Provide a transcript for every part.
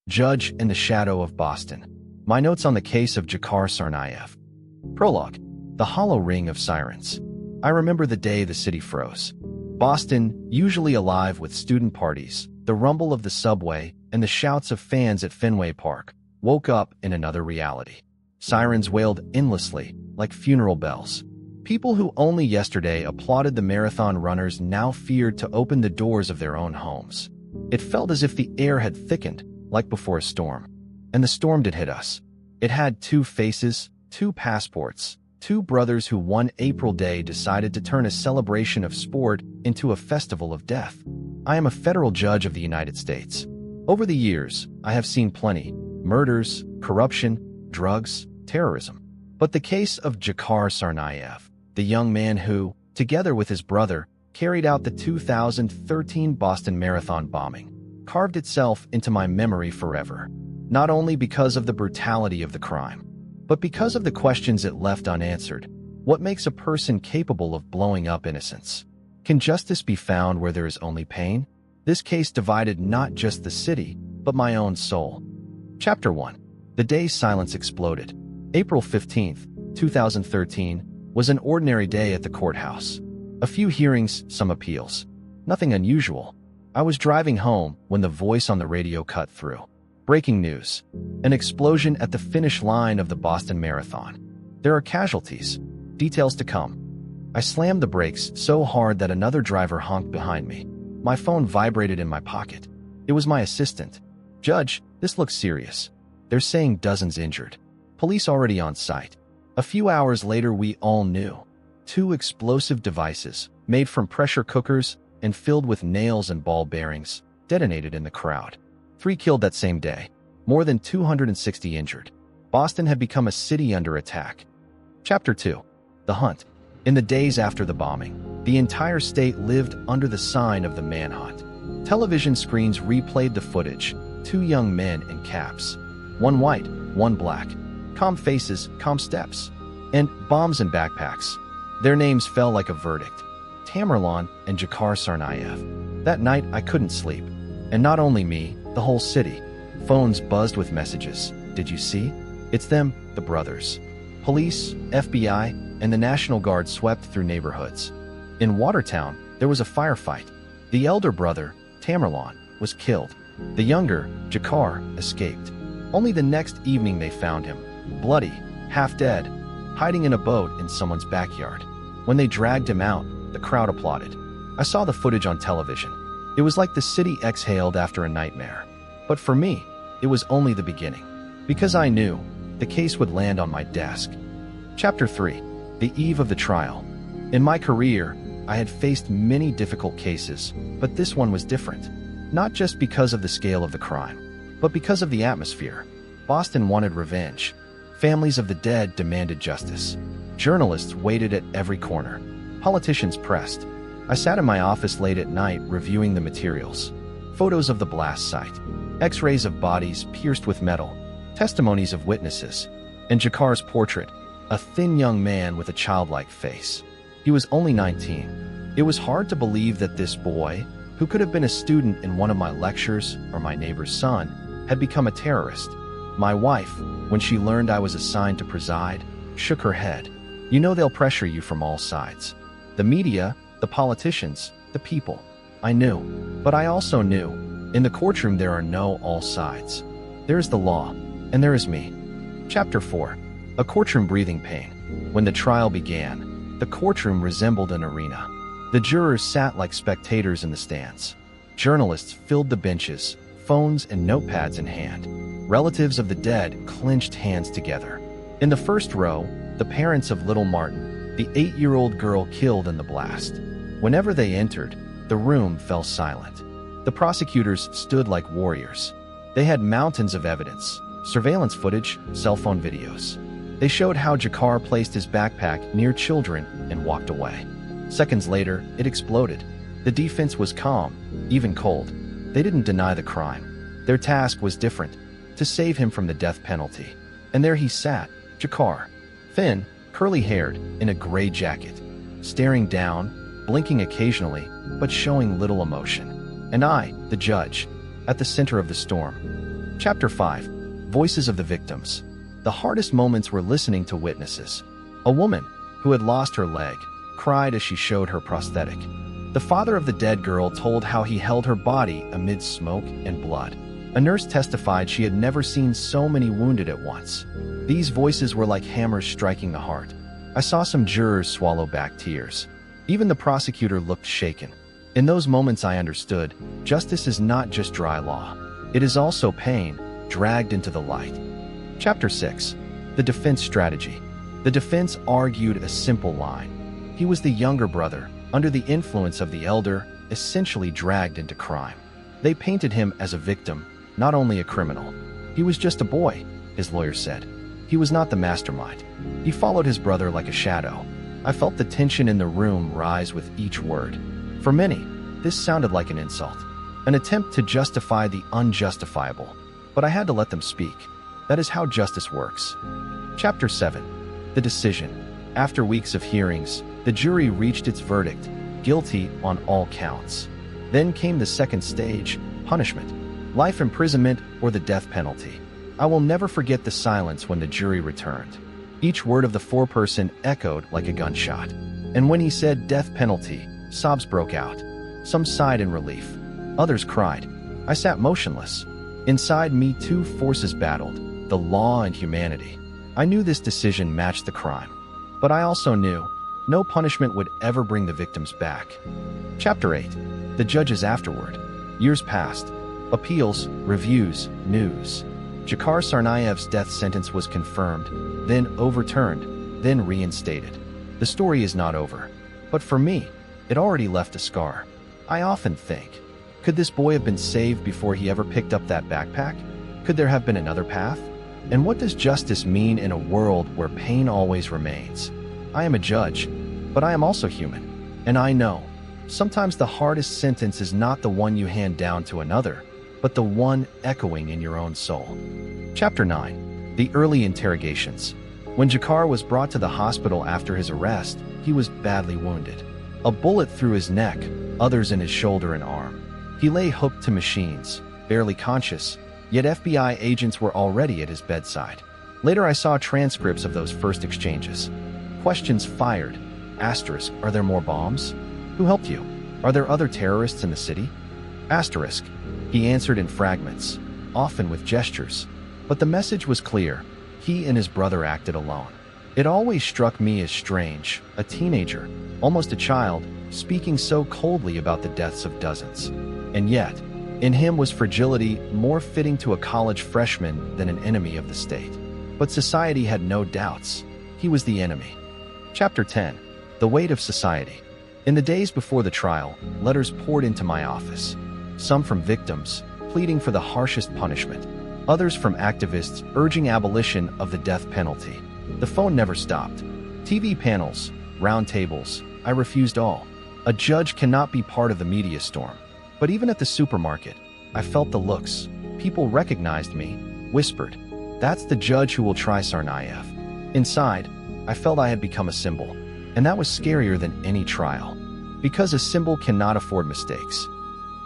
Judge in the Shadow of Boston. My notes on the case of Jakar Tsarnaev. Prologue. The hollow ring of sirens. I remember the day the city froze. Boston, usually alive with student parties, the rumble of the subway, and the shouts of fans at Fenway Park, woke up in another reality. Sirens wailed endlessly, like funeral bells. People who only yesterday applauded the marathon runners now feared to open the doors of their own homes. It felt as if the air had thickened, like before a storm. And the storm did hit us. It had two faces, two passports, two brothers who one April day decided to turn a celebration of sport into a festival of death. I am a federal judge of the United States. Over the years, I have seen plenty: murders, corruption, drugs, terrorism. But the case of Jakar Tsarnaev, the young man who, together with his brother, carried out the 2013 Boston Marathon bombing, carved itself into my memory forever. Not only because of the brutality of the crime, but because of the questions it left unanswered. What makes a person capable of blowing up innocence? Can justice be found where there is only pain? This case divided not just the city, but my own soul. Chapter 1. The day silence exploded. April 15th, 2013, was an ordinary day at the courthouse. A few hearings, some appeals. Nothing unusual. I was driving home when the voice on the radio cut through. Breaking news. An explosion at the finish line of the Boston Marathon. There are casualties. Details to come. I slammed the brakes so hard that another driver honked behind me. My phone vibrated in my pocket. It was my assistant. "Judge, this looks serious. They're saying dozens injured. Police already on site." A few hours later, we all knew. 2 explosive devices, made from pressure cookers and filled with nails and ball bearings, detonated in the crowd. 3 killed that same day. More than 260 injured. Boston had become a city under attack. Chapter 2. The Hunt. In the days after the bombing, the entire state lived under the sign of the manhunt. Television screens replayed the footage. 2 young men in caps. One white, one black. Calm faces, calm steps. And bombs in backpacks. Their names fell like a verdict. Tamerlan and Jakar Tsarnaev. That night, I couldn't sleep. And not only me, the whole city. Phones buzzed with messages. "Did you see? It's them, the brothers." Police, FBI, and the National Guard swept through neighborhoods. In Watertown, there was a firefight. The elder brother, Tamerlan, was killed. The younger, Jakar, escaped. Only the next evening they found him, bloody, half dead, hiding in a boat in someone's backyard. When they dragged him out, the crowd applauded. I saw the footage on television. It was like the city exhaled after a nightmare. But for me, it was only the beginning. Because I knew the case would land on my desk. Chapter 3. The eve of the trial. In my career, I had faced many difficult cases, but this one was different. Not just because of the scale of the crime, but because of the atmosphere. Boston wanted revenge. Families of the dead demanded justice. Journalists waited at every corner. Politicians pressed. I sat in my office late at night reviewing the materials. Photos of the blast site. X-rays of bodies pierced with metal. Testimonies of witnesses. And Jakar's portrait, a thin young man with a childlike face. He was only 19. It was hard to believe that this boy, who could have been a student in one of my lectures or my neighbor's son, had become a terrorist. My wife, when she learned I was assigned to preside, shook her head. "You know they'll pressure you from all sides. The media, the politicians, the people." I knew. But I also knew, in the courtroom there are no all sides. There is the law, and there is me. Chapter 4. A courtroom breathing pain. When the trial began, the courtroom resembled an arena. The jurors sat like spectators in the stands. Journalists filled the benches, phones and notepads in hand. Relatives of the dead clenched hands together. In the first row, the parents of little Martin, the 8-year-old girl killed in the blast. Whenever they entered, the room fell silent. The prosecutors stood like warriors. They had mountains of evidence, surveillance footage, cell phone videos. They showed how Jakar placed his backpack near children and walked away. Seconds later, it exploded. The defense was calm, even cold. They didn't deny the crime. Their task was different, to save him from the death penalty. And there he sat, Jakar, thin, curly-haired, in a gray jacket, staring down, blinking occasionally, but showing little emotion. And I, the judge, at the center of the storm. Chapter 5. Voices of the Victims. The hardest moments were listening to witnesses. A woman, who had lost her leg, cried as she showed her prosthetic. The father of the dead girl told how he held her body amid smoke and blood. A nurse testified she had never seen so many wounded at once. These voices were like hammers striking the heart. I saw some jurors swallow back tears. Even the prosecutor looked shaken. In those moments I understood, justice is not just dry law. It is also pain, dragged into the light. Chapter 6. The Defense Strategy. The defense argued a simple line. He was the younger brother, under the influence of the elder, essentially dragged into crime. They painted him as a victim, not only a criminal. He was just a boy, his lawyer said. He was not the mastermind. He followed his brother like a shadow. I felt the tension in the room rise with each word. For many, this sounded like an insult, an attempt to justify the unjustifiable. But I had to let them speak. That is how justice works. Chapter 7. The Decision. After weeks of hearings, the jury reached its verdict, guilty on all counts. Then came the second stage, punishment, life imprisonment or the death penalty. I will never forget the silence when the jury returned. Each word of the foreperson echoed like a gunshot. And when he said death penalty, sobs broke out. Some sighed in relief. Others cried. I sat motionless. Inside me, two forces battled, the law and humanity. I knew this decision matched the crime. But I also knew no punishment would ever bring the victims back. Chapter 8. The Judges Afterward. Years passed. Appeals, reviews, news. Jakar Tsarnaev's death sentence was confirmed, then overturned, then reinstated. The story is not over. But for me, it already left a scar. I often think, could this boy have been saved before he ever picked up that backpack? Could there have been another path? And what does justice mean in a world where pain always remains? I am a judge, but I am also human. And I know, sometimes the hardest sentence is not the one you hand down to another, but the one echoing in your own soul. Chapter 9. The Early Interrogations. When Jakar was brought to the hospital after his arrest, he was badly wounded. A bullet through his neck, others in his shoulder and arm. He lay hooked to machines, barely conscious, yet FBI agents were already at his bedside. Later I saw transcripts of those first exchanges. Questions fired. Asterisk, are there more bombs? Who helped you? Are there other terrorists in the city? Asterisk. He answered in fragments, often with gestures. But the message was clear. He and his brother acted alone. It always struck me as strange, a teenager, almost a child, speaking so coldly about the deaths of dozens. And yet, in him was fragility more fitting to a college freshman than an enemy of the state. But society had no doubts. He was the enemy. Chapter 10. The Weight of Society. In the days before the trial, letters poured into my office. Some from victims, pleading for the harshest punishment. Others from activists urging abolition of the death penalty. The phone never stopped. TV panels, round tables, I refused all. A judge cannot be part of the media storm. But even at the supermarket, I felt the looks. People recognized me, whispered, "That's the judge who will try Tsarnaev." Inside, I felt I had become a symbol. And that was scarier than any trial. Because a symbol cannot afford mistakes.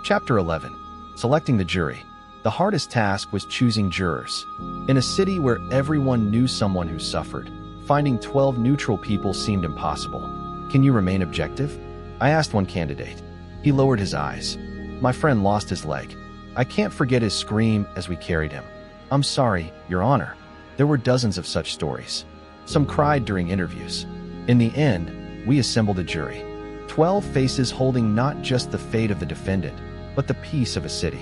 Chapter 11. Selecting the jury. The hardest task was choosing jurors. In a city where everyone knew someone who suffered, finding 12 neutral people seemed impossible. Can you remain objective? I asked one candidate. He lowered his eyes. My friend lost his leg. I can't forget his scream as we carried him. I'm sorry, Your Honor. There were dozens of such stories. Some cried during interviews. In the end, we assembled a jury. 12 faces holding not just the fate of the defendant, but the peace of a city.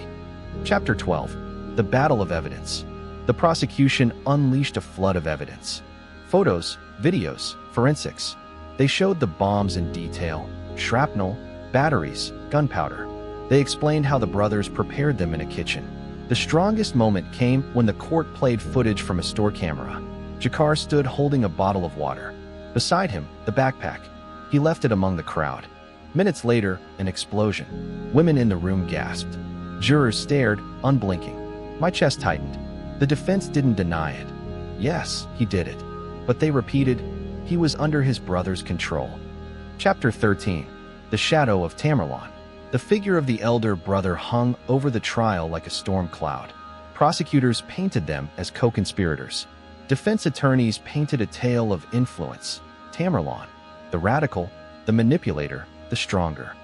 Chapter 12. The Battle of Evidence. The prosecution unleashed a flood of evidence. Photos, videos, forensics. They showed the bombs in detail, shrapnel, batteries, gunpowder. They explained how the brothers prepared them in a kitchen. The strongest moment came when the court played footage from a store camera. Jakar stood holding a bottle of water. Beside him, the backpack. He left it among the crowd. Minutes later, an explosion. Women in the room gasped. Jurors stared, unblinking. My chest tightened. The defense didn't deny it. Yes, he did it. But they repeated, he was under his brother's control. Chapter 13. The Shadow of Tamerlan. The figure of the elder brother hung over the trial like a storm cloud. Prosecutors painted them as co-conspirators. Defense attorneys painted a tale of influence. Tamerlan, the radical, the manipulator, the stronger.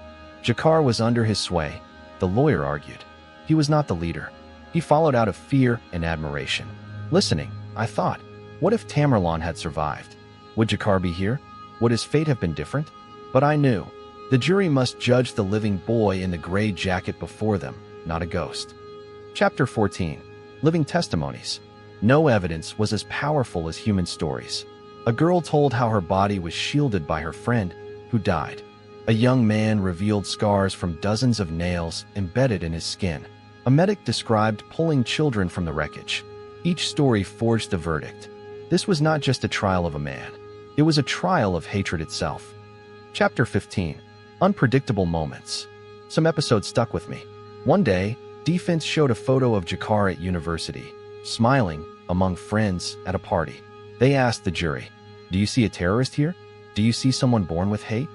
Jakar was under his sway, the lawyer argued. He was not the leader. He followed out of fear and admiration. Listening, I thought, what if Tamerlan had survived? Would Jakar be here? Would his fate have been different? But I knew. The jury must judge the living boy in the gray jacket before them, not a ghost. Chapter 14. Living Testimonies. No evidence was as powerful as human stories. A girl told how her body was shielded by her friend, who died. A young man revealed scars from dozens of nails embedded in his skin. A medic described pulling children from the wreckage. Each story forged the verdict. This was not just a trial of a man. It was a trial of hatred itself. Chapter 15. Unpredictable moments. Some episodes stuck with me. One day, defense showed a photo of Jakar at university, smiling among friends at a party. They asked the jury, "Do you see a terrorist here? Do you see someone born with hate?"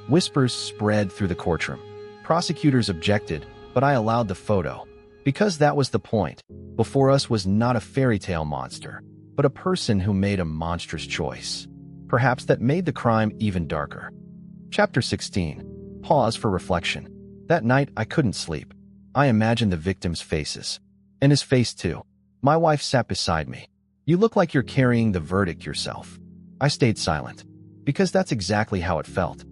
Whispers spread through the courtroom. Prosecutors objected, but I allowed the photo. Because that was the point. Before us was not a fairy tale monster, but a person who made a monstrous choice. Perhaps that made the crime even darker. Chapter 16. Pause for reflection. That night, I couldn't sleep. I imagined the victims' faces. And his face, too. My wife sat beside me. "You look like you're carrying the verdict yourself." I stayed silent. Because that's exactly how it felt.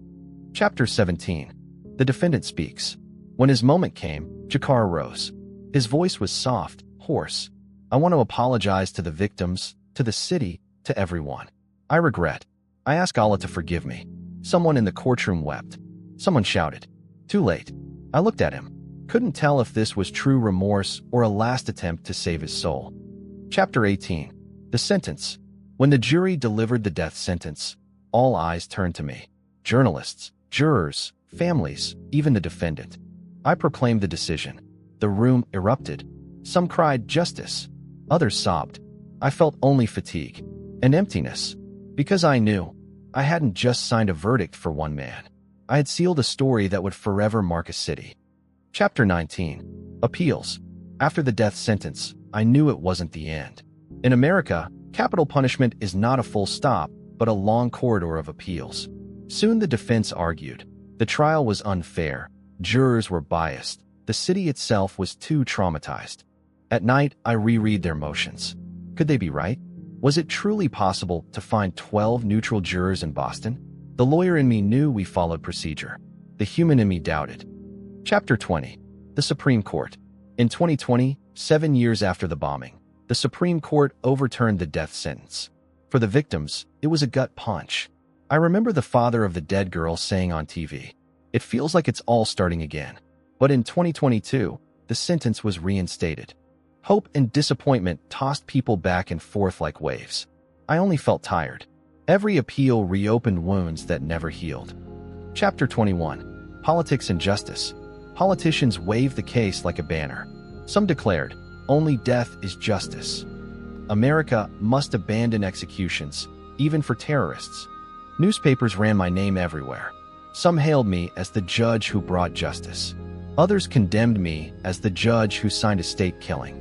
Chapter 17. The defendant speaks. When his moment came, Jakar rose. His voice was soft, hoarse. "I want to apologize to the victims, to the city, to everyone. I regret. I ask Allah to forgive me." Someone in the courtroom wept. Someone shouted, "Too late." I looked at him. Couldn't tell if this was true remorse or a last attempt to save his soul. Chapter 18. The sentence. When the jury delivered the death sentence, all eyes turned to me. Journalists, jurors, families, even the defendant. I proclaimed the decision. The room erupted. Some cried justice. Others sobbed. I felt only fatigue and emptiness. Because I knew I hadn't just signed a verdict for one man. I had sealed a story that would forever mark a city. Chapter 19. Appeals. After the death sentence, I knew it wasn't the end. In America, capital punishment is not a full stop, but a long corridor of appeals. Soon the defense argued. The trial was unfair. Jurors were biased. The city itself was too traumatized. At night, I reread their motions. Could they be right? Was it truly possible to find 12 neutral jurors in Boston? The lawyer in me knew we followed procedure. The human in me doubted. Chapter 20. The Supreme Court. In 2020, 7 years after the bombing, the Supreme Court overturned the death sentence. For the victims, it was a gut punch. I remember the father of the dead girl saying on TV, "It feels like it's all starting again." But in 2022, the sentence was reinstated. Hope and disappointment tossed people back and forth like waves. I only felt tired. Every appeal reopened wounds that never healed. Chapter 21. Politics and Justice. Politicians waved the case like a banner. Some declared, "Only death is justice." America must abandon executions, even for terrorists. Newspapers ran my name everywhere. Some hailed me as the judge who brought justice. Others condemned me as the judge who signed a state killing.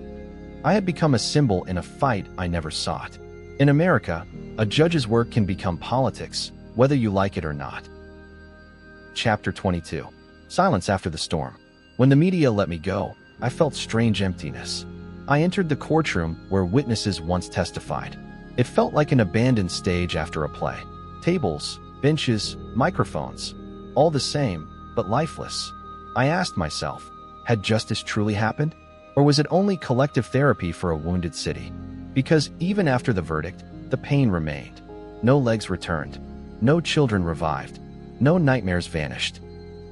I had become a symbol in a fight I never sought. In America, a judge's work can become politics, whether you like it or not. Chapter 22. Silence after the storm. When the media let me go, I felt strange emptiness. I entered the courtroom where witnesses once testified. It felt like an abandoned stage after a play. Tables, benches, microphones. All the same, but lifeless. I asked myself, had justice truly happened? Or was it only collective therapy for a wounded city? Because even after the verdict, the pain remained. No legs returned. No children revived. No nightmares vanished.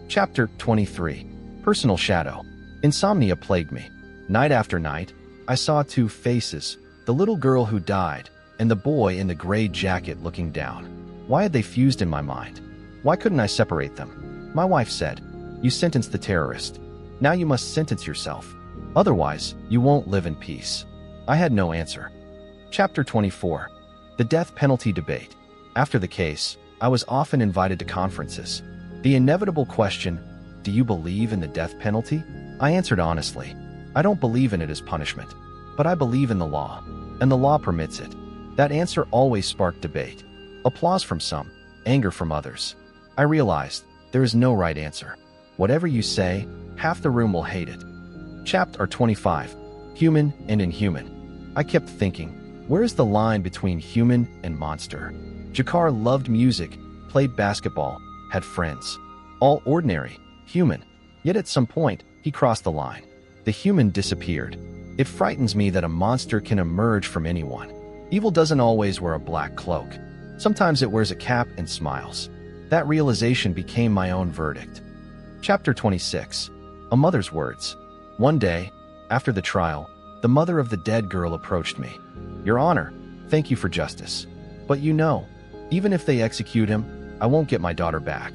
Chapter 23. Personal Shadow. Insomnia plagued me. Night after night, I saw two faces, the little girl who died and the boy in the gray jacket looking down. Why had they fused in my mind? Why couldn't I separate them? My wife said, "You sentenced the terrorist. Now you must sentence yourself. Otherwise, you won't live in peace." I had no answer. Chapter 24. The Death Penalty Debate. After the case, I was often invited to conferences. The inevitable question, "Do you believe in the death penalty?" I answered honestly, "I don't believe in it as punishment. but I believe in the law, and the law permits it. That answer always sparked debate. Applause from some, anger from others. I realized there is no right answer. Whatever you say, half the room will hate it. Chapter 25. Human and Inhuman. I kept thinking, where is the line between human and monster? Jakar loved music, played basketball, had friends. All ordinary, human. Yet at some point, he crossed the line. The human disappeared. It frightens me that a monster can emerge from anyone. Evil doesn't always wear a black cloak. Sometimes it wears a cap and smiles. That realization became my own verdict. Chapter 26. A Mother's Words. One day, after the trial, the mother of the dead girl approached me. "Your Honor, thank you for justice. But you know, even if they execute him, I won't get my daughter back."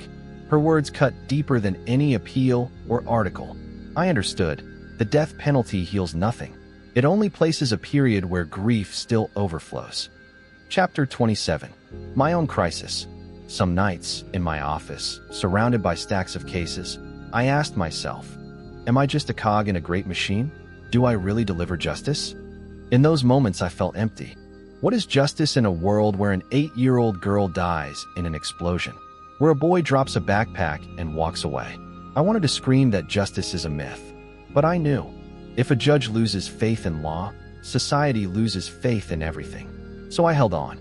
Her words cut deeper than any appeal or article. I understood. The death penalty heals nothing. It only places a period where grief still overflows. Chapter 27. My own crisis. Some nights, in my office, surrounded by stacks of cases, I asked myself, am I just a cog in a great machine? Do I really deliver justice? In those moments, I felt empty. What is justice in a world where an 8-year-old girl dies in an explosion? Where a boy drops a backpack and walks away? I wanted to scream that justice is a myth. But I knew, if a judge loses faith in law, society loses faith in everything. So I held on.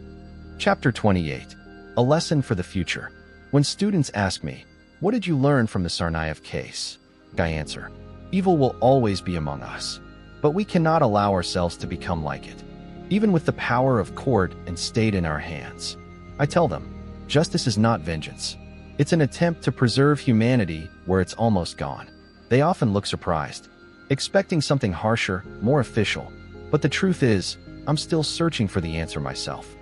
Chapter 28. A Lesson for the Future. When students ask me, what did you learn from the Tsarnaev case? I answer, evil will always be among us. But we cannot allow ourselves to become like it, even with the power of court and state in our hands. I tell them, justice is not vengeance. It's an attempt to preserve humanity where it's almost gone. They often look surprised, expecting something harsher, more official. But the truth is, I'm still searching for the answer myself.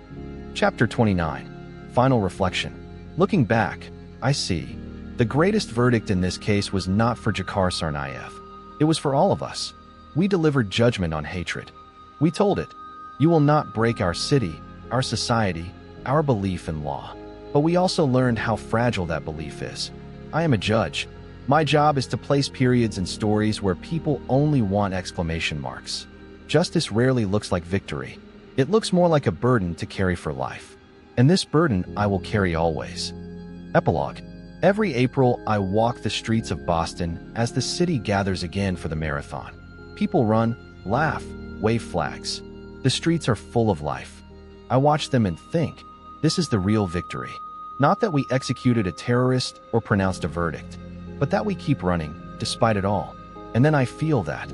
Chapter 29. Final Reflection. Looking back, I see. The greatest verdict in this case was not for Jakar Tsarnaev. It was for all of us. We delivered judgment on hatred. We told it, you will not break our city, our society, our belief in law. But we also learned how fragile that belief is. I am a judge. My job is to place periods in stories where people only want exclamation marks. Justice rarely looks like victory. It looks more like a burden to carry for life. And this burden I will carry always. Epilogue. Every April, I walk the streets of Boston as the city gathers again for the marathon. People run, laugh, wave flags. The streets are full of life. I watch them and think, this is the real victory. Not that we executed a terrorist or pronounced a verdict, but that we keep running, despite it all. And then I feel that.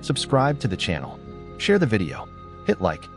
Subscribe to the channel. Share the video. Hit like.